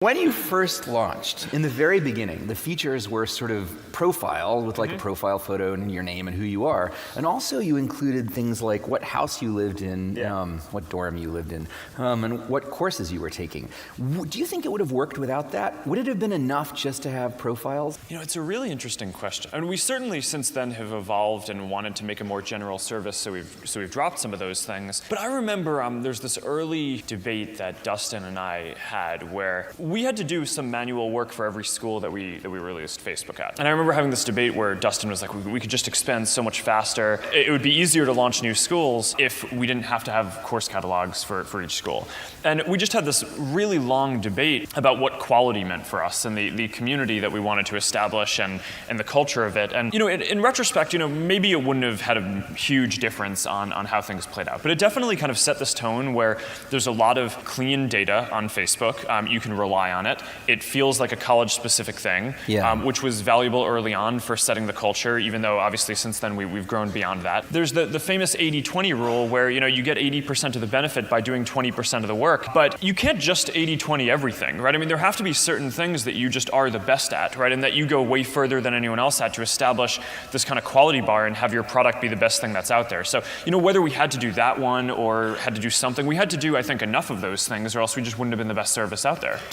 When you first launched, in the very beginning, the features were sort of profile with like a profile photo and your name and who you are. And also you included things like what house you lived in, what dorm you lived in, and what courses you were taking. Do you think it would have worked without that? Would it have been enough just to have profiles? You know, it's a really interesting question. I mean, we certainly since then have evolved and wanted to make a more general service, so we've dropped some of those things. But I remember there's this early debate that Dustin and I had where we had to do some manual work for every school that we released Facebook at. And I remember having this debate where Dustin was like, we could just expand so much faster. It would be easier to launch new schools if we didn't have to have course catalogs for each school. And we just had this really long debate about what quality meant for us and the community that we wanted to establish and the culture of it. And, you know, in retrospect, you know, maybe it wouldn't have had a huge difference on how things played out. But it definitely kind of set this tone where there's a lot of clean data on Facebook. You can rely on it. It feels like a college-specific thing, which was valuable early on for setting the culture, even though obviously since then we've grown beyond that. There's the famous 80-20 rule where, you know, you get 80% of the benefit by doing 20% of the work, but you can't just 80-20 everything, right? I mean, there have to be certain things that you just are the best at, right? And that you go way further than anyone else at to establish this kind of quality bar and have your product be the best thing that's out there. So, you know, whether we had to do that one or had to do something, we had to do, I think, enough of those things or else we just wouldn't have been the best service out there.